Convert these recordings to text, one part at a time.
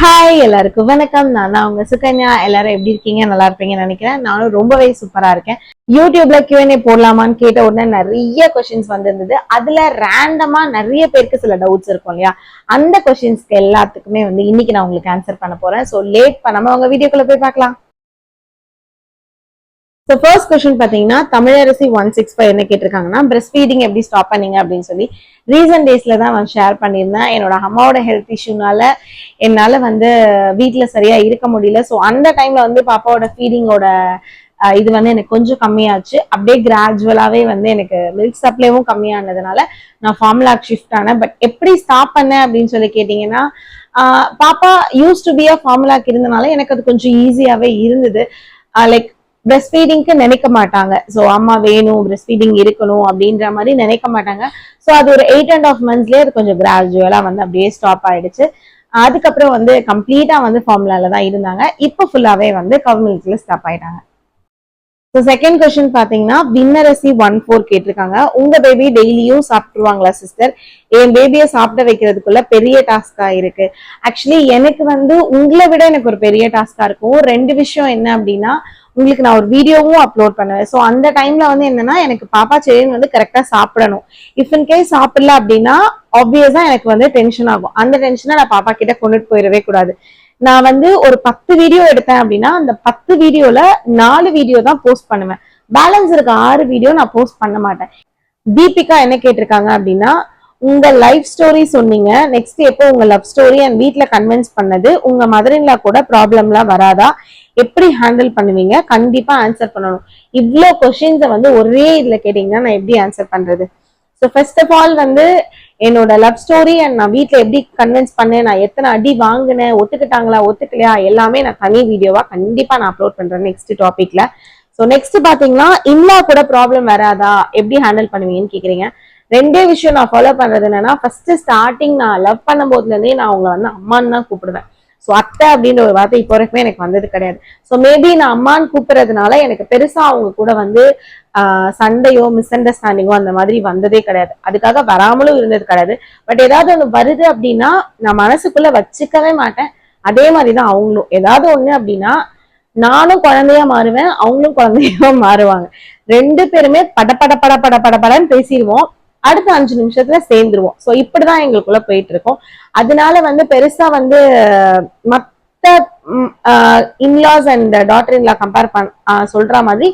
Hi எல்லாருக்கும் வணக்கம். நான் தான் உங்க சுகன்யா. எல்லாரும் எப்படி இருக்கீங்க? நல்லா இருப்பீங்கன்னு நினைக்கிறேன். நானும் ரொம்பவே சூப்பரா இருக்கேன். யூடியூப்ல Q&A போடலாமான்னு கேட்ட உடனே நிறைய கொஸ்டின்ஸ் வந்திருந்தது. அதுல ரேண்டமா நிறைய பேருக்கு சில டவுட்ஸ் இருக்கும் இல்லையா? அந்த கொஸ்டின்ஸ்க்கு எல்லாத்துக்குமே இன்னைக்கு நான் உங்களுக்கு ஆன்சர் பண்ண போறேன். ஸோ லேட் பண்ணாம உங்க வீடியோக்குள்ள போய் பார்க்கலாம். ஸோ ஃபர்ஸ்ட் கொஸ்டின் பாத்தீங்கன்னா, தமிழரசி 165 என்ன கேட்டிருக்காங்கன்னா, பிரஸ்ட் ஃபீடிங் எப்படி ஸ்டாப் பண்ணீங்க அப்படின்னு சொல்லி ரீசன்ட் டேஸ்ல தான் நான் ஷேர் பண்ணியிருந்தேன். என்னோட அம்மாவோட ஹெல்த் இஷ்யூனால என்னால வீட்டுல சரியா இருக்க முடியல. ஸோ அந்த டைம்ல பாப்பாவோட ஃபீடிங்கோட இது எனக்கு கொஞ்சம் கம்மியாச்சு. அப்படியே கிராஜுவலாவே எனக்கு மில்க் சப்ளைவும் கம்மியானதுனால நான் ஃபார்முலாக்கு ஷிஃப்ட் ஆனேன். பட் எப்படி ஸ்டாப் பண்ணேன் அப்படின்னு சொல்லி கேட்டீங்கன்னா, பாப்பா யூஸ் டு பி அ ஃபார்முலாக்கு இருந்தனால எனக்கு அது கொஞ்சம் ஈஸியாவே இருந்தது. லைக் பிரஸ்ட் ஃபீடிங்க்கு நினைக்க மாட்டாங்க. ஸோ அம்மா வேணும், பிரஸ்ட் ஃபீடிங் இருக்கணும் அப்படின்ற மாதிரி நினைக்க மாட்டாங்க. ஸோ அது ஒரு 8.5 monthsலயே அது கொஞ்சம் கிராஜுவலா அப்படியே ஸ்டாப் ஆயிடுச்சு. அதுக்கப்புறம் கம்ப்ளீட்டா ஃபார்முலால தான் இருந்தாங்க. இப்போ ஃபுல்லாவே கவ் மில்க்ல ஸ்டாப் ஆயிட்டாங்க. ஸோ செகண்ட் கொஸ்டின் பாத்தீங்கன்னா, விண்ணரசி 14 கேட்டிருக்காங்க. உங்க பேபி டெய்லியும் சாப்பிட்டுருவாங்களா சிஸ்டர்? என் பேபியை சாப்பிட வைக்கிறதுக்குள்ள பெரிய டாஸ்கா இருக்கு. ஆக்சுவலி எனக்கு உங்களை விட எனக்கு ஒரு பெரிய டாஸ்கா இருக்கும். ரெண்டு விஷயம் என்ன அப்படின்னா, உங்களுக்கு நான் ஒரு வீடியோவும் அப்லோட் பண்ணுவேன். ஸோ அந்த டைம்ல என்னன்னா, எனக்கு பாப்பா செயின் கரெக்டா சாப்பிடணும். இஃப் இன் கேஸ் சாப்பிடல அப்படின்னா ஆப்வியஸா எனக்கு டென்ஷன் ஆகும். அந்த டென்ஷனை நான் பாப்பா கிட்ட கொண்டுட்டு போயிடவே கூடாது. நான் ஒரு 10 வீடியோ எடுத்தேன் அப்படின்னா அந்த 10 வீடியோல 4 வீடியோ தான் போஸ்ட் பண்ணுவேன். பேலன்ஸ் இருக்க 6 வீடியோ நான் போஸ்ட் பண்ண மாட்டேன். தீபிகா என்ன கேட்டிருக்காங்க அப்படின்னா, உங்க லைஃப் ஸ்டோரி சொன்னீங்க, நெக்ஸ்ட் எப்போ உங்க லவ் ஸ்டோரி அண்ட் வீட்ல கன்வின்ஸ் பண்ணது, உங்க மதர் இன் லா கூட ப்ராப்ளம்லாம் வராதா? எப்படி ஹேண்டில் பண்ணுவீங்க? கண்டிப்பா ஆன்சர் பண்ணணும். இவ்வளோ கொஸ்டின்ஸை ஒரே இதுல கேட்டீங்கன்னா நான் எப்படி ஆன்சர் பண்றது? ஸோ ஃபர்ஸ்ட் ஆஃப் ஆல் என்னோட லவ் ஸ்டோரி அண்ட் நான் வீட்டில் எப்படி கன்வின்ஸ் பண்ணேன், நான் எத்தனை அடி வாங்கினேன், ஒத்துக்கிட்டாங்களா ஒத்துக்கலையா, எல்லாமே நான் தனி வீடியோவா கண்டிப்பா நான் அப்லோட் பண்றேன் நெக்ஸ்ட் டாபிக்ல. ஸோ நெக்ஸ்ட் பாத்தீங்கன்னா, இம்லா கூட ப்ராப்ளம் வராதா, எப்படி ஹேண்டில் பண்ணுவீங்கன்னு கேக்குறீங்க. ரெண்டே விஷயம் நான் ஃபாலோ பண்றது என்னன்னா, ஃபர்ஸ்ட் ஸ்டார்டிங் நான் லவ் பண்ணும் போதுல இருந்தே நான் அவங்களை அம்மான்னு தான் கூப்பிடுவேன். ஸோ அத்தை அப்படின்ற ஒரு வார்த்தை இப்போ வரைக்குமே எனக்கு வந்தது கிடையாது. ஸோ மேபி நான் அம்மான்னு கூப்பிடுறதுனால எனக்கு பெருசா அவங்க கூட சண்டையோ மிஸ் அண்டர்ஸ்டாண்டிங்கோ அந்த மாதிரி வந்ததே கிடையாது. அதுக்காக வராமலும் இருந்தது கிடையாது. பட் ஏதாவது ஒண்ணு வருது அப்படின்னா நான் மனசுக்குள்ள வச்சுக்கவே மாட்டேன். அதே மாதிரிதான் அவங்களும் ஏதாவது ஒண்ணு அப்படின்னா நானும் குழந்தையா மாறுவேன், அவங்களும் குழந்தையா மாறுவாங்க. ரெண்டு பேருமே படன்னு பேசிடுவோம். அடுத்த 5 நிமிஷத்துல சேர்ந்துருவோம். சோ இப்படிதான் எங்களுக்குள்ள போயிட்டு இருக்கோம். அதனால பெருசா மத்த in-laws and daughter in-law compare சொல்ற மாதிரி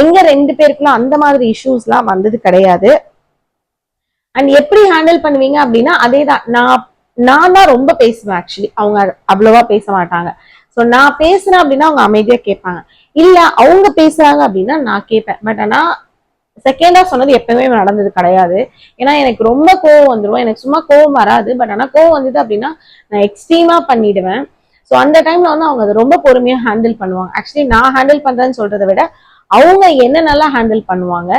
எங்க ரெண்டு பேருக்குள்ள அந்த மாதிரி இஷ்யூஸ் எல்லாம் வந்தது கிடையாது. அண்ட் எப்படி ஹேண்டில் பண்ணுவீங்க அப்படின்னா, அதேதான். நான் தான் ரொம்ப பேசுவேன். ஆக்சுவலி அவங்க அவ்வளவா பேச மாட்டாங்க. ஸோ நான் பேசுறேன் அப்படின்னா அவங்க அமைதியா கேட்பாங்க. இல்ல அவங்க பேசுறாங்க அப்படின்னா நான் கேட்பேன். பட் ஆனா செகண்டா சொன்னது எப்பவுமே நடந்தது கிடையாது. ஏன்னா எனக்கு ரொம்ப கோவம் வந்துடும். எனக்கு சும்மா கோவம் வராது. பட் ஆனா கோவம் வந்தது அப்படின்னா நான் எக்ஸ்ட்ரீமா பண்ணிடுவேன். ஸோ அந்த டைம்ல அவங்க அதை ரொம்ப பொறுமையா ஹேண்டில் பண்ணுவாங்க. ஆக்சுவலி நான் ஹேண்டில் பண்றேன்னு சொல்றதை விட அவங்க என்ன நல்லா ஹேண்டில் பண்ணுவாங்க.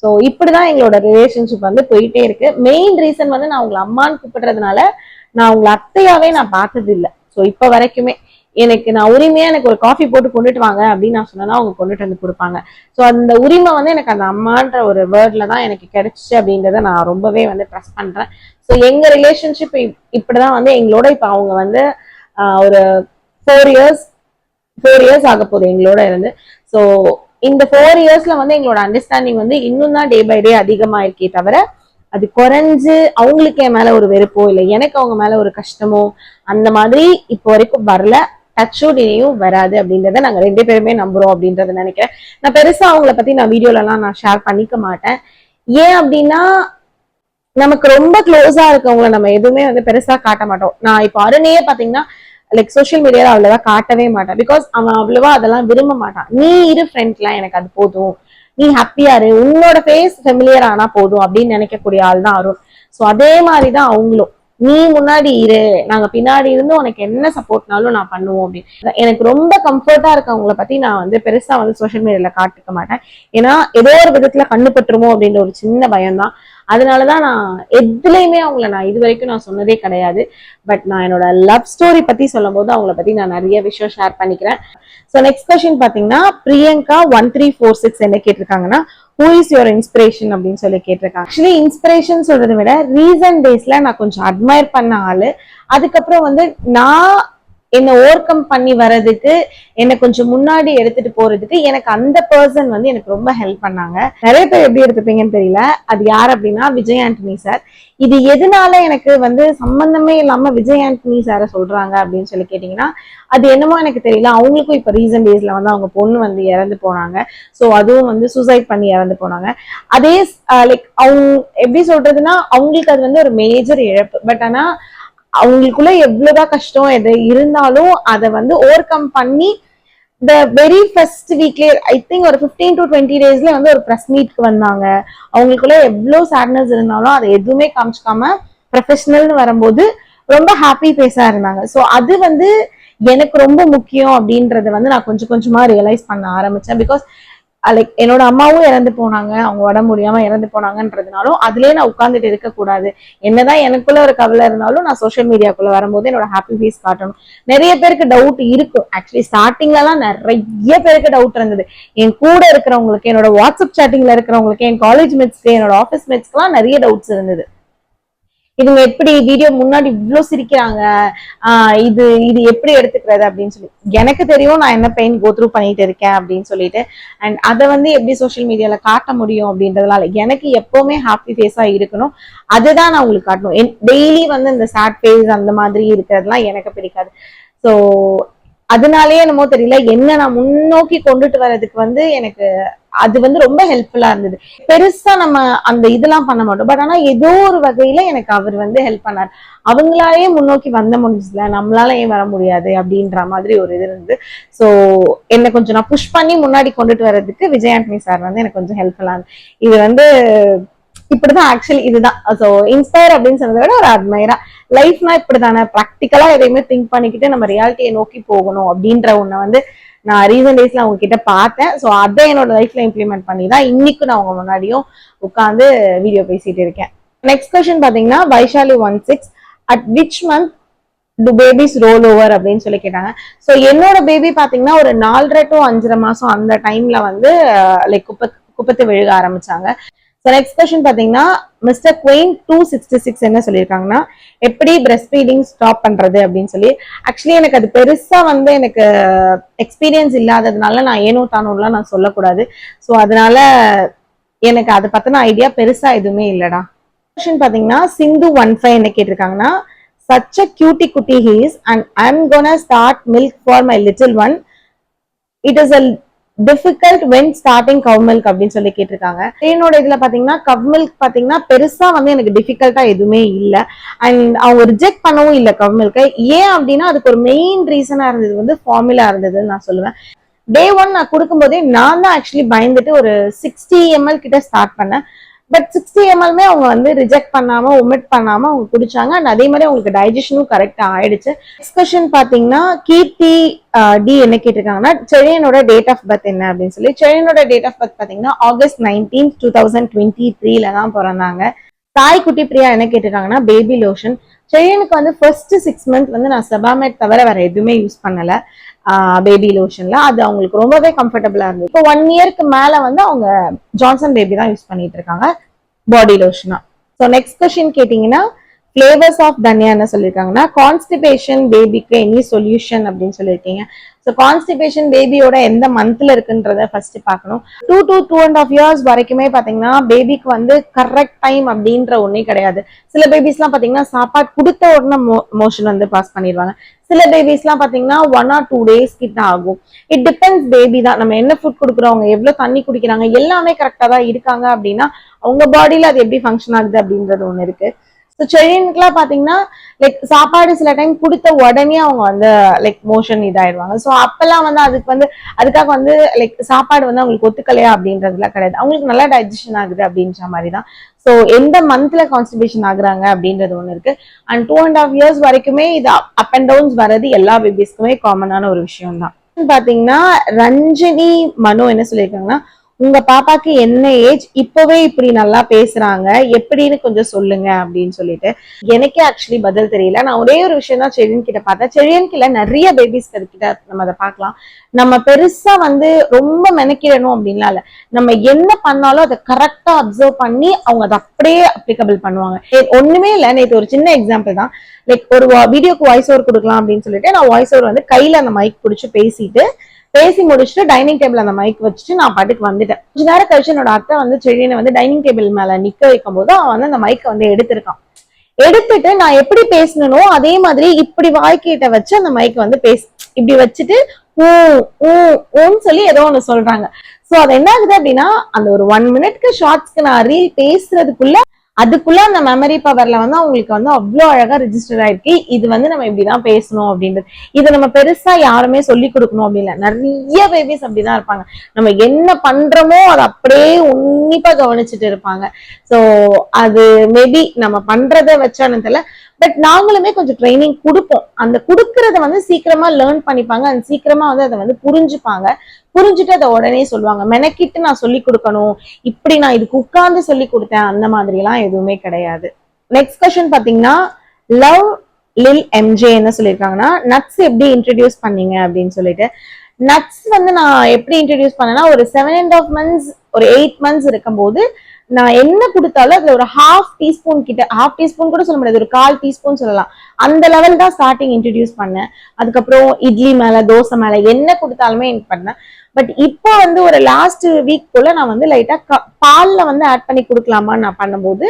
ஸோ இப்படிதான் எங்களோட ரிலேஷன்ஷிப் போயிட்டே இருக்கு. மெயின் ரீசன் நான் உங்களை அம்மான்னு கூப்பிடுறதுனால நான் உங்களை அத்தையாவே நான் பார்த்தது இல்லை. ஸோ இப்ப வரைக்குமே நான் உரிமையா எனக்கு ஒரு காஃபி போட்டு கொண்டுட்டு வாங்க அப்படின்னு நான் சொன்னா அவங்க கொண்டுட்டு வந்து கொடுப்பாங்க. ஸோ அந்த உரிமை எனக்கு அந்த அம்மான்ற ஒரு வேர்ட்ல தான் எனக்கு கிடைச்சிச்சு அப்படின்றத நான் ரொம்பவே ட்ரஸ்ட் பண்றேன். ஸோ எங்க ரிலேஷன்ஷிப் இப்படிதான் எங்களோட இப்ப அவங்க ஒரு 4 இயர்ஸ் ஆக போகுது எங்களோட இருந்து. ஸோ இந்த 4 இயர்ஸ்ல எங்களோட அண்டர்ஸ்டாண்டிங் இன்னும் தான் டே பை டே அதிகமா இருக்கே தவிர அது குறைஞ்சு அவங்களுக்கு என் மேல ஒரு வெறுப்போ இல்லை எனக்கு அவங்க மேல ஒரு கஷ்டமோ அந்த மாதிரி இப்போ வரைக்கும் வரல. டச்சோட் இனியும் வராது அப்படின்றத நாங்க ரெண்டு பேருமே நம்புறோம் அப்படின்றத நினைக்கிறேன். நான் பெருசா அவங்கள பத்தி நான் வீடியோல எல்லாம் நான் ஷேர் பண்ணிக்க மாட்டேன். ஏன் அப்படின்னா நமக்கு ரொம்ப க்ளோஸா இருக்கவங்களை நம்ம எதுவுமே பெருசா காட்ட மாட்டோம். நான் இப்போ அருணையே பாத்தீங்கன்னா லைக் சோசியல் மீடியால அவ்வளவா காட்டவே மாட்டான். பிகாஸ் அவன் அவ்வளவா அதெல்லாம் விரும்ப மாட்டான். நீ இரு ஃப்ரெண்ட்லாம், எனக்கு அது போதும், நீ ஹாப்பியா இரு, உன்னோட ஃபேஸ் ஃபெமிலியர் ஆனா போதும் அப்படின்னு நினைக்கக்கூடிய ஆள் தான் அருண். ஸோ அதே மாதிரிதான் அவங்களும். நீ முன்னாடி இரு, நாங்க பின்னாடி இருந்து உனக்கு என்ன சப்போர்ட்னாலும் நான் பண்ணுவோம் அப்படின்னு. எனக்கு ரொம்ப கம்ஃபர்ட்டா இருக்கவங்கள பத்தி நான் பெருசா சோசியல் மீடியால காட்டுக்க மாட்டேன். ஏன்னா ஏதோ ஒரு விதத்துல கண்ணு பட்டுருமோ அப்படின்ற ஒரு சின்ன பயம் தான். அதனாலதான் நான் எதுலையுமே அவங்கள நான் இது வரைக்கும் நான் சொன்னதே கிடையாது. பட் நான் என்னோட லவ் ஸ்டோரி பத்தி சொல்லும் போது அவங்கள பத்தி நான் நிறைய விஷயம் ஷேர் பண்ணிக்கிறேன். ஸோ நெக்ஸ்ட் கொஸ்டின் பாத்தீங்கன்னா, பிரியங்கா 1346 என்ன கேட்டிருக்காங்கன்னா, ஹூ இஸ் யுவர் இன்ஸ்பிரேஷன் அப்படின்னு சொல்லி கேட்டிருக்காங்க. ஆக்சுவலி இன்ஸ்பிரேஷன் சொல்றதை விட ரீசன்ட் டேஸ்ல நான் கொஞ்சம் அட்மையர் பண்ண ஆளு. அதுக்கப்புறம் நான் என்ன ஓவர் கம் பண்ணி வர்றதுக்கு, என்ன கொஞ்சம் முன்னாடி எடுத்துட்டு போறதுக்கு எனக்கு அந்த பர்சன் வந்து எனக்கு ரொம்ப ஹெல்ப் பண்ணாங்க. நிறைய பேர் எப்படி எடுத்துப்பீங்கன்னு தெரியல. அது யார் அப்படின்னா விஜய் ஆண்டனி சார். இது எதனால எனக்கு வந்து சம்பந்தமே இல்லாம விஜய் ஆண்டனி சாரை சொல்றாங்க அப்படின்னு சொல்லி கேட்டீங்கன்னா, அது என்னமோ எனக்கு தெரியல. அவங்களுக்கும் இப்ப ரீசன்ட் டேஸ்ல வந்து அவங்க பொண்ணு வந்து இறந்து போனாங்க. சோ அதுவும் வந்து சூசைட் பண்ணி இறந்து போனாங்க. அதே லைக் அவங்க எப்படி சொல்றதுன்னா, அவங்களுக்கு அது வந்து ஒரு மேஜர் இழப்பு. பட் ஆனா அவங்களுக்குள்ள எவ்வளவுதான் கஷ்டம் எது இருந்தாலும் அதை வந்து ஓவர் கம் பண்ணி த வெரி ஃபர்ஸ்ட் வீக்லயே ஐ திங்க் ஒரு 15 to 20 டேஸ்ல வந்து ஒரு ப்ரெஸ் மீட்க்கு வந்தாங்க. அவங்களுக்குள்ள எவ்வளவு சேட்னஸ் இருந்தாலும் அதை எதுவுமே காமிச்சுக்காம ப்ரொஃபஷனல்னு வரும்போது ரொம்ப ஹாப்பி ஃபேஸா இருந்தாங்க. ஸோ அது வந்து எனக்கு ரொம்ப முக்கியம் அப்படின்றத வந்து நான் கொஞ்சம் கொஞ்சமா ரியலைஸ் பண்ண ஆரம்பிச்சேன். பிகாஸ் லைக் என்னோட அம்மாவும் இறந்து போனாங்க, அவங்க உடம்பு முடியாம இறந்து போனாங்கன்றதுனாலும் அதுலயே நான் உட்கார்ந்துட்டு இருக்கக்கூடாது. என்னதான் எனக்குள்ள ஒரு கவலை இருந்தாலும் நான் சோசியல் மீடியாக்குள்ள வரும்போது என்னோட ஹாப்பி ஃபேஸ் காட்டணும். நிறைய பேருக்கு டவுட் இருக்கும். ஆக்சுவலி ஸ்டார்டிங்ல எல்லாம் நிறைய பேருக்கு டவுட் இருந்தது. என் கூட இருக்கிறவங்களுக்கு, என்னோட வாட்ஸ்அப் சேட்டிங்ல இருக்கிறவங்களுக்கு, என் காலேஜ் மேட்ஸ்க்கு, என்னோட ஆஃபீஸ் மேட்ஸ்க்கு எல்லாம் நிறைய டவுட்ஸ் இருந்தது. இவங்க எப்படி வீடியோ முன்னாடி இவ்வளவு சிரிக்கிறாங்க, இது இது எப்படி எடுத்துக்கிறது அப்படின்னு சொல்லி. எனக்கு தெரியும் நான் என்ன பெயின் கோத்ரூ பண்ணிட்டு இருக்கேன் அப்படின்னு சொல்லிட்டு. அண்ட் அதை வந்து எப்படி சோசியல் மீடியால காட்ட முடியும் அப்படின்றதுனால எனக்கு எப்பவுமே ஹாப்பி ஃபேஸா இருக்கணும். அதுதான் நான் உங்களுக்கு காட்டணும். டெய்லி வந்து இந்த சேட் ஃபேஸ் அந்த மாதிரி இருக்கிறதுலாம் எனக்கு பிடிக்காது. ஸோ அதனாலயே என்னமோ தெரியல, என்ன நான் முன்னோக்கி கொண்டுட்டு வர்றதுக்கு வந்து எனக்கு அது வந்து ரொம்ப ஹெல்ப்ஃபுல்லா இருந்தது. பெருசா நம்ம அந்த இதெல்லாம் பண்ண மாட்டோம். பட் ஆனா ஏதோ ஒரு வகையில எனக்கு அவர் வந்து ஹெல்ப் பண்ணார். அவங்களாலே முன்னோக்கி வந்த முடிஞ்சதுல நம்மளால ஏன் வர முடியாது அப்படின்ற மாதிரி ஒரு இது இருந்து. ஸோ என்னை கொஞ்சம் நான் புஷ் பண்ணி முன்னாடி கொண்டுட்டு வர்றதுக்கு விஜய் ஆண்டனி சார் வந்து எனக்கு கொஞ்சம் ஹெல்ப்ஃபுல்லா இருந்தது. இது வந்து இப்படிதான் ஆக்சுவலி இதுதான். ஸோ இன்ஸ்பயர் அப்படின்னு சொன்னதை விட ஒரு அட்மைரா லைஃப்னா இப்படிதானே, ப்ராக்டிக்கலா எதையுமே திங்க் பண்ணிக்கிட்டு நம்ம ரியாலிட்டியை நோக்கி போகணும் அப்படின்ற ஒண்ணு வந்து நான் ரீசன்ட் டேஸ்ல அவங்க கிட்ட பார்த்தேன். ஸோ அதை என்னோட லைஃப்ல இம்ப்ளிமெண்ட் பண்ணி தான் இன்னைக்கு நான் அவங்க முன்னாடியும் உட்காந்து வீடியோ பேசிட்டு இருக்கேன். நெக்ஸ்ட் கொஸ்டின் பாத்தீங்கன்னா Vaishali 16 at which month to babies role over அப்படின்னு சொல்லி கேட்டாங்க. ஸோ என்னோட பேபி பாத்தீங்கன்னா ஒரு 4.5 to 5.5 மாசம் அந்த டைம்ல வந்து லைக் குப்பத்து விழுக ஆரம்பிச்சாங்க. ஸோ நெக்ஸ்ட் கொஸ்டின் பாத்தீங்கன்னா மிஸ்டர் குயின் 266 என்ன சொல்லியிருக்காங்கன்னா, எப்படி பிரெஸ்ட் ஃபீடிங் ஸ்டாப் பண்றது அப்படின்னு சொல்லி. ஆக்சுவலி எனக்கு அது பெருசா வந்து எனக்கு எக்ஸ்பீரியன்ஸ் இல்லாததுனால நான் ஏனோ தானோலாம் நான் சொல்லக்கூடாது. ஸோ அதனால எனக்கு அதை பத்தின ஐடியா பெருசா எதுவுமே இல்லடா. கொஸ்டின் பாத்தீங்கன்னா சிந்து 15 என்ன கேட்டிருக்காங்கன்னா, such a cutie குட்டி he is and I'm gonna start milk for my little one. It is a difficult when starting cow milk அப்படின்னு சொல்லி கேட்டிருக்காங்க. என்னோட இதுல பாத்தீங்கன்னா கவ் மில்க் பாத்தீங்கன்னா பெருசா வந்து எனக்கு டிஃபிகல்ட்டா எதுவுமே இல்லை. அண்ட் அவங்க ரிஜெக்ட் பண்ணவும் இல்லை கவ் மில்கை. ஏன் அப்படின்னா அதுக்கு ஒரு மெயின் ரீசனா இருந்தது வந்து ஃபார்முலா இருந்ததுன்னு நான் சொல்லுவேன். டே 1 நான் கொடுக்கும்போதே நான் தான் ஆக்சுவலி பயந்துட்டு ஒரு 60 ml கிட்ட ஸ்டார்ட் பண்ணேன். பட் 60 ml அவங்க வந்து ரிஜெக்ட் பண்ணாம ஒமிட் பண்ணாம அவங்க குடிச்சாங்க. அண்ட் அதே மாதிரி அவங்களுக்கு டைஜஷனும் கரெக்டா ஆயிடுச்சு. டிஸ்கஷன் பாத்தீங்கன்னா கீர்த்தி டி என்ன கேட்டிருக்காங்கன்னா, செழியனோட டேட் ஆஃப் பர்த் என்ன அப்படின்னு சொல்லி. செழியனோட டேட் ஆஃப் பர்த் பாத்தீங்கன்னா August 19, 2023 தான் பிறந்தாங்க. தாய் குட்டி பிரியா என்ன கேட்டிருக்காங்கன்னா பேபி லோஷன். செழியனுக்கு வந்து ஃபர்ஸ்ட் 6 months வந்து நான் செபாமேட் தவிர வேற எதுவுமே யூஸ் பண்ணல பேபி லோஷன்ல. அது அவங்களுக்கு ரொம்பவே கம்ஃபர்டபுளா இருந்தது. இப்போ 1 yearக்கு மேல வந்து அவங்க ஜான்சன் பேபி தான் யூஸ் பண்ணிட்டு இருக்காங்க பாடி லோஷனா. ஸோ நெக்ஸ்ட் கொஸ்டின் கேட்டீங்கன்னா ஃபிளேவர்ஸ் ஆஃப் தன்யா என்ன சொல்லியிருக்காங்கன்னா, கான்ஸ்டிபேஷன் பேபிக்கு எனி சொல்யூஷன் அப்படின்னு சொல்லியிருக்கீங்க. ஸோ கான்ஸ்டிபேஷன் பேபியோட எந்த மந்த்ல இருக்குன்றத ஃபர்ஸ்ட் பார்க்கணும். 2 to 2.5 years வரைக்குமே பாத்தீங்கன்னா பேபிக்கு வந்து கரெக்ட் டைம் அப்படின்ற ஒன்னே கிடையாது. சில பேபிஸ் எல்லாம் பாத்தீங்கன்னா சாப்பாடு கொடுத்த உடனே மோஷன் வந்து பாஸ் பண்ணிடுவாங்க. சில பேபிஸ் எல்லாம் பாத்தீங்கன்னா 1 or 2 days கிட்ட ஆகும். இட் டிபெண்ட்ஸ் பேபி தான். நம்ம என்ன ஃபுட் கொடுக்குறோம், எவ்வளவு தண்ணி குடிக்கிறாங்க, எல்லாமே கரெக்டா தான் இருக்காங்க அப்படின்னா அவங்க பாடியில அது எப்படி ஃபங்க்ஷன் ஆகுது அப்படின்றது ஒண்ணு இருக்கு. ஸோ செழியனுக்குலாம் பாத்தீங்கன்னா லைக் சாப்பாடு சில டைம் கொடுத்த உடனே அவங்க வந்து லைக் மோஷன் இதாயிடுவாங்க. ஸோ அப்பெல்லாம் வந்து அதுக்காக வந்து லைக் சாப்பாடு வந்து அவங்களுக்கு ஒத்துக்கலையா அப்படின்றதுலாம் கிடையாது. அவங்களுக்கு நல்லா டைஜஷன் ஆகுது அப்படின்ற மாதிரி தான். ஸோ எந்த மந்த்ல கான்ஸ்டிபேஷன் ஆகுறாங்க அப்படின்றது ஒண்ணு இருக்கு. அண்ட் 2.5 years வரைக்குமே இது அப் அண்ட் டவுன்ஸ் வர்றது எல்லா பேபிஸ்க்குமே காமனான ஒரு விஷயம் தான். பாத்தீங்கன்னா ரஞ்சினி மனு என்ன சொல்லியிருக்காங்கன்னா, உங்க பாப்பாக்கு என்ன ஏஜ், இப்பவே இப்படி நல்லா பேசுறாங்க எப்படின்னு கொஞ்சம் சொல்லுங்க அப்படின்னு சொல்லிட்டு. எனக்கே ஆக்சுவலி பதில் தெரியல. நான் ஒரே ஒரு விஷயம் தான் செழியன் கிட்ட பார்த்தேன். செழியன் கிட்ட நிறைய பேபிஸ் கிட்ட நம்ம அதை பார்க்கலாம். நம்ம பெருசா வந்து ரொம்ப மெனக்கிடணும் அப்படின்லாம் இல்ல. நம்ம என்ன பண்ணாலும் அதை கரெக்டா அப்சர்வ் பண்ணி அவங்க அதை அப்படியே அப்ளிகபிள் பண்ணுவாங்க. ஒண்ணுமே இல்ல, நேற்று ஒரு சின்ன எக்ஸாம்பிள் தான். லைக் ஒரு வீடியோக்கு வாய்ஸ் ஓவர் கொடுக்கலாம் அப்படின்னு சொல்லிட்டு நான் வாய்ஸ் ஓவர் வந்து கையில அந்த மைக் பிடிச்சி பேசி முடிச்சுட்டு டைனிங் டேபிள் அந்த மைக் வச்சுட்டு நான் பாட்டுக்கு வந்துட்டேன். கொஞ்ச நேரம் கழிச்சு என்னோட அத்தை வந்து செழியனை வந்து டைனிங் டேபிள் மேல நிக்க வைக்கும் போது அவன் வந்து அந்த மைக்கை வந்து எடுத்துட்டு நான் எப்படி பேசணுமோ அதே மாதிரி இப்படி வாய்க்கிட்ட வச்சு அந்த மைக் வந்து இப்படி வச்சுட்டு ஊன்னு சொல்லி ஏதோ ஒண்ணு சொல்றாங்க. சோ அது என்ன ஆகுது அப்படின்னா, அந்த ஒரு 1 மினிட்க்கு ஷார்ட்ஸ்க்கு நான் ரீல் பேசுறதுக்குள்ள அதுக்குள்ள அந்த மெமரி பவர்ல வந்து அவங்களுக்கு வந்து அவ்வளவு அழகா ரிஜிஸ்டர் ஆயிருக்கு. இது வந்து நம்ம இப்படிதான் பேசணும் அப்படின்றது. இதை நம்ம பெருசா யாருமே சொல்லி கொடுக்கணும் அப்படின்னு இல்லை. நிறைய பேபிஸ் அப்படிதான் இருப்பாங்க. நம்ம என்ன பண்றோமோ அதை அப்படியே உன்னிப்பா கவனிச்சுட்டு இருப்பாங்க. சோ அது மேபி நம்ம பண்றதை வச்சானு தெரியல. பட் நாங்களுமே கொஞ்சம் ட்ரைனிங் கொடுப்போம். அந்த கொடுக்கறத வந்து சீக்கிரமா லேர்ன் பண்ணிப்பாங்க. அந்த சீக்கிரமா வந்து அதை வந்து புரிஞ்சுட்டு அதை உடனே சொல்லுவாங்க. மெனக்கிட்டு நான் சொல்லி கொடுக்கணும், இப்படி நான் இதுக்கு உட்கார்ந்து சொல்லி கொடுத்தேன், அந்த மாதிரி எல்லாம் எதுவுமே கிடையாது. நெக்ஸ்ட் கொஸ்டின் பாத்தீங்கன்னா, லவ் லில் எம்ஜே என்ன சொல்லியிருக்காங்கன்னா, நட்ஸ் எப்படி இன்ட்ரடியூஸ் பண்ணீங்க அப்படின்னு சொல்லிட்டு. நட்ஸ் வந்து நான் எப்படி இன்ட்ரடியூஸ் பண்ணேன்னா, ஒரு 7.5 months ஒரு 8 months இருக்கும்போது நான் என்ன கொடுத்தாலும் அதுல ஒரு ஹாஃப் டீஸ்பூன் கூட சொல்ல முடியாது, ஒரு 1/4 டீஸ்பூன் சொல்லலாம். அந்த லெவல் தான் ஸ்டார்டிங் இன்ட்ரடியூஸ் பண்ணேன். அதுக்கப்புறம் இட்லி மேல தோசை மேல என்ன கொடுத்தாலுமே பண்ணேன். பட் இப்போ வந்து ஒரு லாஸ்ட் வீக் போல நான் வந்து லைட்டா பால்ல வந்து ஆட் பண்ணி கொடுக்கலாமான்னு நான் பண்ணும்போது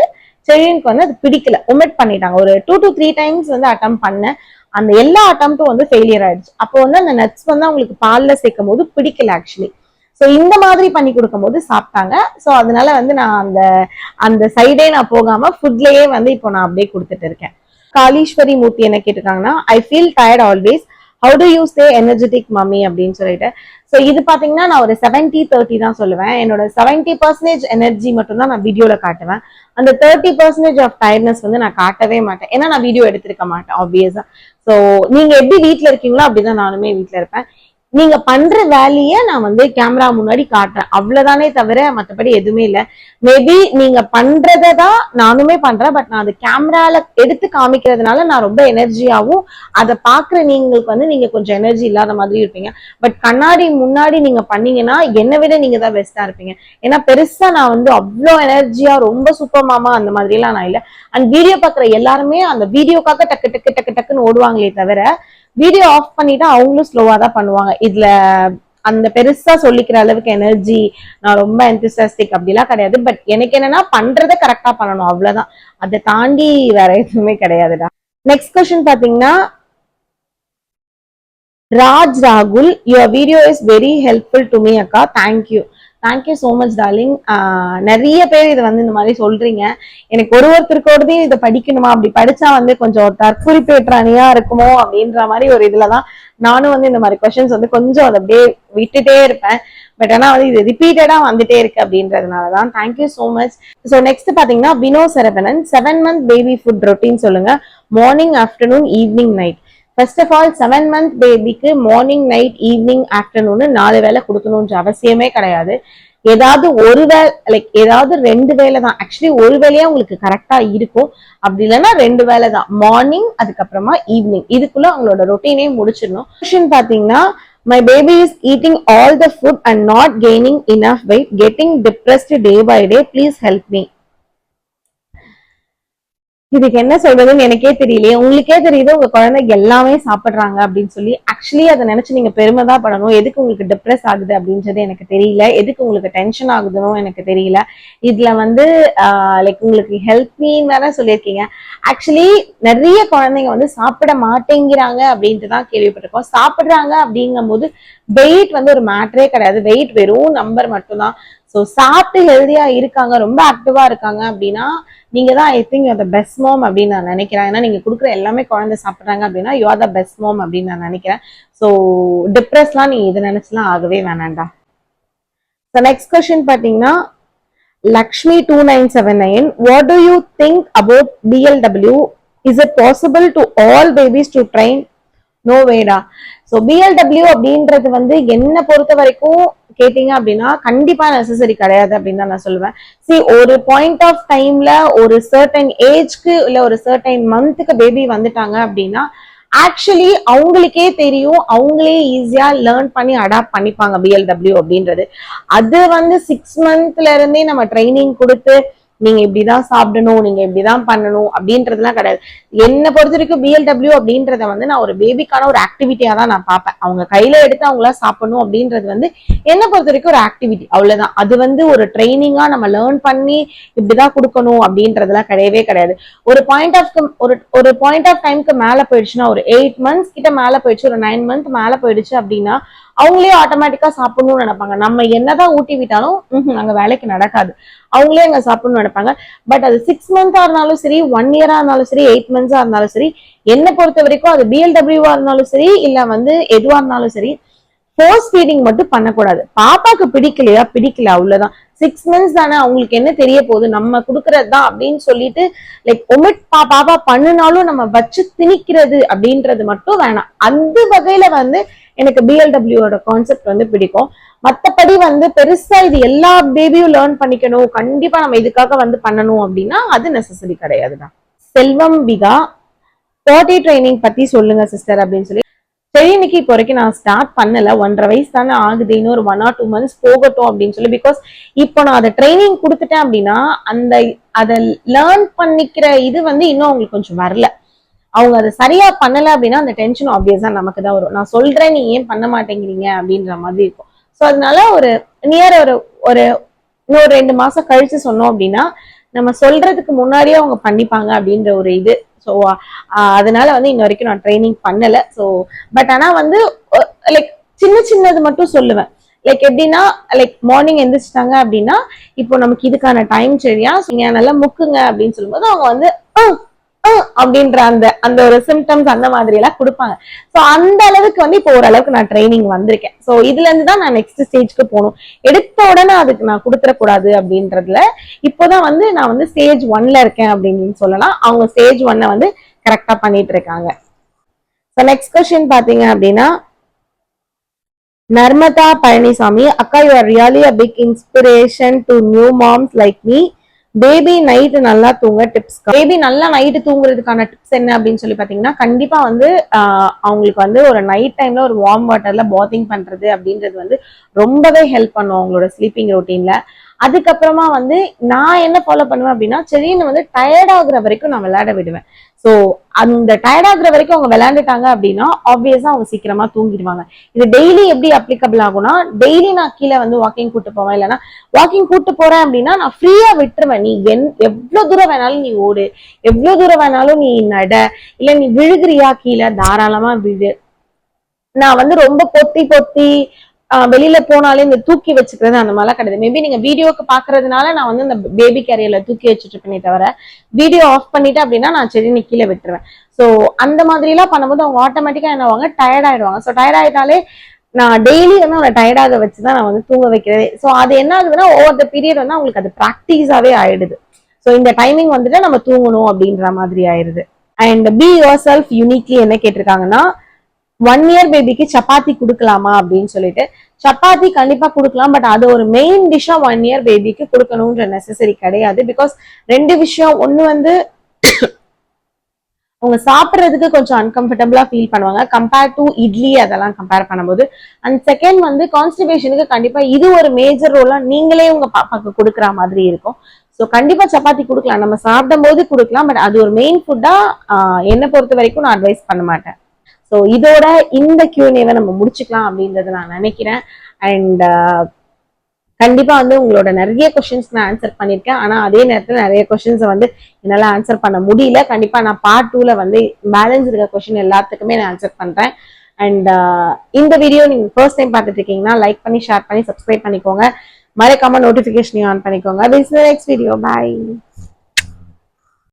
செழியனுக்கு வந்து அது பிடிக்கல, ஒமிட் பண்ணிட்டாங்க. ஒரு 2 to 3 times வந்து அட்டம் பண்ணேன். அந்த எல்லா அட்டம்ப்டும் வந்து ஃபெயிலியர் ஆயிடுச்சு. அப்போ வந்து அந்த நட்ஸ் வந்து அவங்களுக்கு பால்ல சேர்க்கும் போது பிடிக்கல ஆக்சுவலி. சோ இந்த மாதிரி பண்ணி கொடுக்கும் போது சாப்பிட்டாங்க. சோ அதனால வந்து நான் அந்த சைடே நான் போகாம ஃபுட்லயே வந்து இப்போ நான் அப்படியே கொடுத்துட்டு இருக்கேன். காளீஸ்வரி மூர்த்தி என்ன கேட்டிருக்காங்கன்னா, I feel tired always, how do you stay energetic mummy அப்படின்னு சொல்லிட்டு. சோ இது பாத்தீங்கன்னா நான் ஒரு 70-30 தான் சொல்லுவேன். என்னோட 70% எனர்ஜி மட்டும் தான் நான் வீடியோல காட்டுவேன். அந்த 30% ஆஃப் டயர்ட்னஸ் வந்து நான் காட்டவே மாட்டேன். ஏன்னா நான் வீடியோ எடுத்திருக்க மாட்டேன் ஆப்வியஸா. சோ நீங்க எப்படி வீட்டுல இருக்கீங்களோ அப்படிதான் நானுமே வீட்டுல இருப்பேன். நீங்க பண்ற வேலைய நான் வந்து கேமரா முன்னாடி காட்டுறேன், அவ்வளவுதானே தவிர மத்தபடி எதுவுமே இல்ல. மேபி நீங்க பண்றதான் நானுமே பண்றேன். பட் நான் அது கேமரால எடுத்து காமிக்கிறதுனால நான் ரொம்ப எனர்ஜியாவும், அதை பாக்குற நீங்களுக்கு வந்து நீங்க கொஞ்சம் எனர்ஜி இல்லாத மாதிரி இருப்பீங்க. பட் கண்ணாடி முன்னாடி நீங்க பண்ணீங்கன்னா என்னை விட நீங்க தான் பெஸ்டா இருப்பீங்க. ஏன்னா பெருசா நான் வந்து அவ்வளோ எனர்ஜியா ரொம்ப சூப்பர் மாமா அந்த மாதிரி எல்லாம் நான் இல்ல. அண்ட் வீடியோ பாக்குற எல்லாருமே அந்த வீடியோக்காக டக்கு டக்கு டக்கு டக்குன்னு ஓடுவாங்களே தவிர வீடியோ ஆஃப் பண்ணிட்டா அவங்களும் ஸ்லோவா தான் பண்ணுவாங்க. இதுல அந்த பெருசா சொல்லிக்கிற அளவுக்கு எனர்ஜி நான் ரொம்ப என்தூசியாஸ்டிக் அப்படிலாம் கிடையாது. பட் எனக்கு என்னன்னா பண்றதை கரெக்டா பண்ணணும், அவ்வளவுதான். அதை தாண்டி வேற எதுவுமே கிடையாதுடா. நெக்ஸ்ட் கொஸ்டின் பாத்தீங்கன்னா, ராஜ் ராகுல், your video is very helpful to me அக்கா, தேங்க்யூ சோ மச் டார்லிங். நிறைய பேர் இதை வந்து இந்த மாதிரி சொல்றீங்க. எனக்கு ஒருத்தருக்கோடதையும் இதை படிக்கணுமா, அப்படி படிச்சா வந்து கொஞ்சம் தற்குறிப்பேற்றானியா இருக்குமோ அப்படின்ற மாதிரி ஒரு இதுலதான் நானும் வந்து இந்த மாதிரி கொஸ்டின்ஸ் வந்து கொஞ்சம் அதை அப்படியே விட்டுட்டே இருப்பேன். பட் ஆனா வந்து இது ரிப்பீட்டடா வந்துட்டே இருக்கு அப்படின்றதுனாலதான். Thank you so much. So next பாத்தீங்கன்னா, Vino Saravanan, 7 month baby food routine சொல்லுங்க, morning afternoon evening night. First of all 7 month பேபிக்கு மார்னிங் நைட் ஈவினிங் ஆஃப்டர்நூன் 4 வேளை கொடுக்கணும்ன்ற அவசியமே கிடையாது. ஏதாவது ஒரு வேலை, லைக் ஏதாவது 2 வேலை தான். ஆக்சுவலி ஒரு வேலையா உங்களுக்கு கரெக்டா இருக்கும். அப்படி இல்லைன்னா 2 வேலை தான், மார்னிங் அதுக்கப்புறமா ஈவினிங். இதுக்குள்ள அவங்களோட ரொட்டீனே முடிச்சிடணும். கொஸ்டின் பாத்தீங்கன்னா, my baby is eating all the food and not gaining enough weight, getting depressed day by day, please help me. இதுக்கு என்ன சொல்றதுன்னு எனக்கே தெரியலையே. உங்களுக்கே தெரியுது உங்க குழந்தை எல்லாமே சாப்பிடுறாங்க அப்படின்னு சொல்லி. ஆக்சுவலி அதை நினைச்சு நீங்க பெருமைதான் படணும். எதுக்கு உங்களுக்கு டிப்ரெஸ் ஆகுது அப்படின்றது எனக்கு தெரியல. எதுக்கு உங்களுக்கு டென்ஷன் ஆகுதுன்னு எனக்கு தெரியல. இதுல வந்து லைக் உங்களுக்கு ஹெல்ப் மீன்னு வேற சொல்லியிருக்கீங்க. ஆக்சுவலி நிறைய குழந்தைங்க வந்து சாப்பிட மாட்டேங்கிறாங்க அப்படின்ட்டு தான் கேள்விப்பட்டிருக்கோம். சாப்பிடுறாங்க அப்படிங்கும் போது வெயிட் வந்து ஒரு மேட்டரே கிடையாது. வெயிட் வெறும் நம்பர் மட்டும்தான். ஸோ சாப்பிட்டு ஹெல்தியா இருக்காங்க, ரொம்ப ஆக்டிவா இருக்காங்க அப்படின்னா நீங்க தான் I think you are the best mom அப்படின்னு நான் நினைக்கிறேன். ஏன்னா நீங்க கொடுக்குற எல்லாமே குழந்தை சாப்பிட்றாங்க அப்படின்னா you are the best mom அப்படின்னு நான் நினைக்கிறேன். ஸோ டிப்ரெஸ்லாம் நீ இதை நினைச்சுலாம் ஆகவே வேணாண்டா. ஸோ நெக்ஸ்ட் கொஸ்டின் பாத்தீங்கன்னா, Lakshmi 2979, what do you think about BLW? Is it possible to all babies to train no வேடா. ஸோ பிஎல்டபிள்யூ அப்படின்றது வந்து என்ன பொறுத்த வரைக்கும் கேட்டீங்க அப்படின்னா கண்டிப்பா நெசசரி கிடையாது அப்படின்னு தான் நான் சொல்லுவேன். சி ஒரு பாயிண்ட் ஆஃப் டைம்ல ஒரு சர்டன் ஏஜ்க்கு இல்ல ஒரு சர்டன் மந்த்துக்கு பேபி வந்துட்டாங்க அப்படின்னா ஆக்சுவலி அவங்களுக்கே தெரியும், அவங்களே ஈஸியா லேர்ன் பண்ணி அடாப்ட் பண்ணிப்பாங்க பிஎல்டபிள்யூ அப்படின்றது. அது வந்து 6 monthsல இருந்தே நம்ம ட்ரைனிங் கொடுத்து நீங்க இப்படிதான் சாப்பிடணும், நீங்க இப்படிதான் பண்ணணும் அப்படின்றதுலாம் கிடையாது. என்ன பொறுத்த வரைக்கும் பிஎல்டபிள்யூ அப்படின்றத வந்து நான் ஒரு பேபிக்கான ஒரு ஆக்டிவிட்டியா தான் நான் பார்ப்பேன். அவங்க கையில எடுத்து அவங்களா சாப்பிடணும் அப்படின்றது வந்து என்ன பொறுத்த வரைக்கும் ஒரு ஆக்டிவிட்டி, அவ்வளவுதான். அது வந்து ஒரு ட்ரைனிங்கா நம்ம லேர்ன் பண்ணி இப்படிதான் கொடுக்கணும் அப்படின்றதுலாம் கிடையவே கிடையாது. ஒரு பாயிண்ட் ஆஃப் டைம்க்கு மேல போயிடுச்சுன்னா, ஒரு 8 months கிட்ட மேல போயிடுச்சு, ஒரு 9 months மேல போயிடுச்சு அப்படின்னா அவங்களே ஆட்டோமேட்டிக்கா சாப்பிடணும்னு நினைப்பாங்க. நம்ம என்னதான் ஊட்டி விட்டாலும் அங்க வேலைக்கு நடக்காது. அவங்களே அங்க சாப்பிடணும்னு நினைப்பாங்க. பட் அது 6 months இருந்தாலும் சரி, 1 year இருந்தாலும் சரி, 8 months இருந்தாலும் சரி, என்ன பொறுத்த வரைக்கும் அது பிஎல்டபிள்யூவா இருந்தாலும் சரி, இல்ல வந்து எதுவா இருந்தாலும் சரி, ஃபோர்ஸ் ஃபீடிங் மட்டும் பண்ணக்கூடாது. பாப்பாக்கு பிடிக்கலையா பிடிக்கல, அவ்வளவுதான். 6 months தானே, அவங்களுக்கு என்ன தெரிய போகுது, நம்ம கொடுக்கறது தான் அப்படின்னு சொல்லிட்டு லைக் ஒமிட் பாப்பா பண்ணுனாலும் நம்ம வச்சு திணிக்கிறது அப்படின்றது மட்டும் வேணாம். அந்த வகையில வந்து எனக்கு பிஎல்டபிள்யூட கான்செப்ட் வந்து பிடிக்கும். மத்தபடி வந்து பெருசா இது எல்லா பேபியும் லேர்ன் பண்ணிக்கணும், கண்டிப்பா நம்ம இதுக்காக வந்து பண்ணணும் அப்படின்னா அது நெசசரி கிடையாதுதான். செல்வம் பிகா பாட்டி ட்ரைனிங் பத்தி சொல்லுங்க சிஸ்டர் அப்படின்னு சொல்லி. சரி, இன்னைக்கு இப்போ வரைக்கும் நான் ஸ்டார்ட் பண்ணல, 1.5 வயசு தானே ஆகுது, இன்னொரு 1 or 2 months போகட்டும் அப்படின்னு சொல்லி. பிகாஸ் இப்போ நான் அதை ட்ரைனிங் கொடுத்துட்டேன் அப்படின்னா அதை லேர்ன் பண்ணிக்கிற இது வந்து இன்னும் அவங்களுக்கு கொஞ்சம் வரல. அவங்க அதை சரியா பண்ணல அப்படின்னா அந்த டென்ஷன் ஆப்வியஸா நமக்கு தான் வரும். நான் சொல்றேன், நீ ஏன் பண்ண மாட்டேங்கிறீங்க அப்படின்ற மாதிரி இருக்கும். ஸோ அதனால ஒரு நியர் ஒரு இன்னொரு 2 மாசம் கழிச்சு சொன்னோம் அப்படின்னா நம்ம சொல்றதுக்கு முன்னாடியே அவங்க பண்ணிப்பாங்க அப்படின்ற ஒரு இது. ஸோ அதனால வந்து இன்ன வரைக்கும் நான் ட்ரைனிங் பண்ணல. ஸோ பட் ஆனா வந்து லைக் சின்னது மட்டும் சொல்லுவேன். லைக் எப்படின்னா, லைக் மார்னிங் எந்திரிச்சிட்டாங்க அப்படின்னா இப்போ நமக்கு இதுக்கான டைம் சரியா, நீங்க நல்லா முக்குங்க அப்படின்னு சொல்லும்போது அவங்க வந்து அப்படின்ற அந்த ஒரு சிம்டம்ஸ் அந்த மாதிரி எல்லாம் கொடுப்பாங்க. ஸோ அந்த அளவுக்கு வந்து இப்போ ஓரளவுக்கு நான் ட்ரைனிங் வந்திருக்கேன். ஸோ இதுல இருந்து தான் நான் நெக்ஸ்ட் ஸ்டேஜ்க்கு போகணும். எடுத்த உடனே அதுக்கு நான் கொடுத்துடக்கூடாது அப்படின்றதுல இப்போதான் வந்து நான் வந்து ஸ்டேஜ் 1ல இருக்கேன் அப்படின்னு சொல்லலாம். அவங்க ஸ்டேஜ் 1 வந்து கரெக்டா பண்ணிட்டு இருக்காங்க. ஸோ நெக்ஸ்ட் கொஸ்டின் பாத்தீங்க அப்படின்னா, நர்மதா பழனிசாமி, அக்கா you are really a big inspiration to new moms like me. Baby night நல்லா தூங்க டிப்ஸ். பேபி நல்லா நைட்டு தூங்குறதுக்கான டிப்ஸ் என்ன அப்படின்னு சொல்லி பாத்தீங்கன்னா, கண்டிப்பா வந்து அவங்களுக்கு வந்து ஒரு நைட் டைம்ல ஒரு வார்ம் வாட்டர்ல பாத்திங் பண்றது அப்படின்றது வந்து ரொம்பவே ஹெல்ப் பண்ணும் அவங்களோட ஸ்லீப்பிங் ரொட்டீன்ல. அதுக்கப்புறமா வந்து நான் என்ன ஃபாலோ பண்ணுவேன் அப்படின்னா, சரின்னு வந்து டயர்ட் ஆகுற வரைக்கும் நான் விளையாட விடுவேன். ஸோ அந்த டயர்ட் ஆகுற வரைக்கும் அவங்க விளையாண்டுட்டாங்க அப்படின்னா ஆப்வியஸா அவங்க சீக்கிரமா தூங்கிடுவாங்க. இது டெய்லி எப்படி அப்ளிகபிள் ஆகும்னா, டெய்லி நான் கீழே வந்து வாக்கிங் கூட்டு போவேன். இல்லைன்னா வாக்கிங் கூட்டு போறேன் அப்படின்னா நான் ஃப்ரீயா விட்டுருவேன். நீ எவ்வளவு தூரம் வேணாலும் நீ ஓடு, எவ்வளவு தூரம் வேணாலும் நீ நட, இல்ல நீ விழுகிறியா கீழே தாராளமா விழு. நான் வந்து ரொம்ப பொத்தி வெளியில போனாலே இந்த தூக்கி வச்சுக்கிறது அந்த மாதிரிலாம் கிடையாது. மேபி நீங்க வீடியோக்கு பாக்குறதுனால நான் வந்து இந்த பேபி கேரியர்ல தூக்கி வச்சுட்டு இருப்பேனே தவிர, வீடியோ ஆஃப் பண்ணிட்டு அப்படின்னா நான் சரி நீ கீழே விட்டுருவேன். ஸோ அந்த மாதிரி எல்லாம் பண்ணும்போது அவங்க ஆட்டோமேட்டிக்கா என்ன ஆவாங்க, டயர்ட் ஆயிடுவாங்க. ஸோ டயர்ட் ஆயிட்டாலே நான் டெய்லி வந்து அவனை டயர்டாக வச்சுதான் நான் வந்து தூங்க வைக்கிறதே. ஸோ அது என்ன ஆகுதுன்னா, ஓவர் த பீரியட் வந்து அவங்களுக்கு அது ப்ராக்டிஸாவே ஆயிடுது. ஸோ இந்த டைமிங் வந்துட்டு நம்ம தூங்கணும் அப்படின்ற மாதிரி ஆயிடுது. And be your self uniquely என்ன கேட்டிருக்காங்கன்னா, 1 year பேபிக்கு சப்பாத்தி கொடுக்கலாமா அப்படின்னு சொல்லிட்டு. சப்பாத்தி கண்டிப்பா கொடுக்கலாம். பட் அது ஒரு மெயின் டிஷ்ஷா 1 year பேபிக்கு கொடுக்கணும்ன்ற நெசசரி கிடையாது. பிகாஸ் 2 விஷயம். ஒண்ணு வந்து அவங்க சாப்பிட்றதுக்கு கொஞ்சம் அன்கம்ஃபர்டபுளா ஃபீல் பண்ணுவாங்க கம்பேர் டு இட்லி அதெல்லாம் கம்பேர் பண்ணும்போது. அண்ட் செகண்ட் வந்து கான்ஸ்டிபேஷனுக்கு கண்டிப்பா இது ஒரு மேஜர் ரோலா நீங்களே உங்க பாப்பாக்கு கொடுக்குற மாதிரி இருக்கும். ஸோ கண்டிப்பா சப்பாத்தி கொடுக்கலாம், நம்ம சாப்பிடும் போது கொடுக்கலாம். பட் அது ஒரு மெயின் ஃபுட்டா என்னை பொறுத்த வரைக்கும் நான் அட்வைஸ் பண்ண மாட்டேன். ஸோ இதோட இந்த Q&A நம்ம முடிச்சுக்கலாம் அப்படின்றத நான் நினைக்கிறேன். அண்ட் கண்டிப்பா வந்து உங்களோட நிறைய கொஸ்டின்ஸ் நான் ஆன்சர் பண்ணிருக்கேன். ஆனா அதே நேரத்தில் நிறைய கொஸ்டின்ஸ் வந்து என்னால ஆன்சர் பண்ண முடியல. கண்டிப்பா நான் பார்ட் 2ல வந்து பேலன்ஸ் இருக்க கொஸ்டின் எல்லாத்துக்குமே நான் ஆன்சர் பண்றேன். அண்ட் இந்த வீடியோ நீங்க ஃபர்ஸ்ட் டைம் பார்த்துட்டு இருக்கீங்கன்னா லைக் பண்ணி ஷேர் பண்ணி சப்ஸ்கிரைப் பண்ணிக்கோங்க. மறக்காம நோட்டிபிகேஷன் ஆன் பண்ணிக்கோங்க. Next video. பாய்.